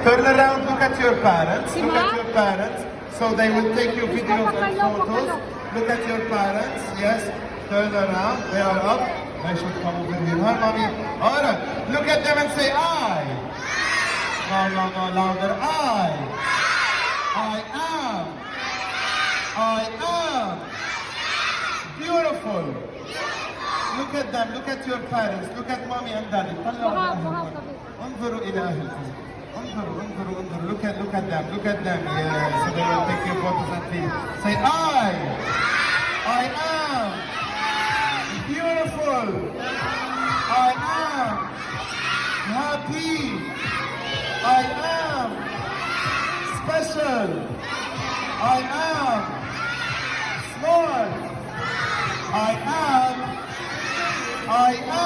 Turn around, look at your parents. Look at your parents. So they will take you videos and photos. Look at your parents. Yes. Turn around. They are up. They should come over here. Hi, mommy. All right. Look at them and say I. No, louder. I am. I am. Beautiful. Look at them. Look at your parents. Look at mommy and daddy. انظروا إلى أهلكم. انظروا. Look at them. Look at them. Yes. So they will take your photos and videos. Say I am. Beautiful. I am. Happy. I am. Special. I am. Smart. I am